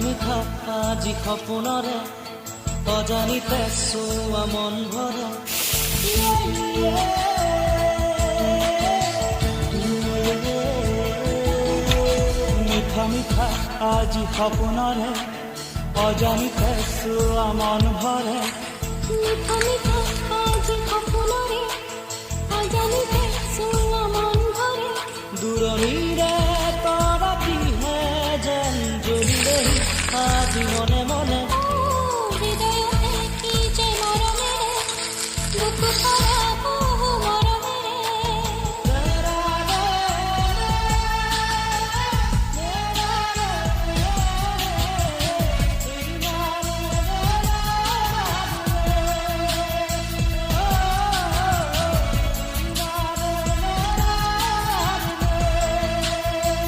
মিঠা আজি সপোনৰে অজানিতে চোৱা মন ভৰে মিঠা মিঠা আজি সপোনৰে অজানিতে চোৱা মন ভৰে মিঠা মিঠা আজি সপোনৰে অজানিতে চোৱা মন ভৰে দূৰণিৰে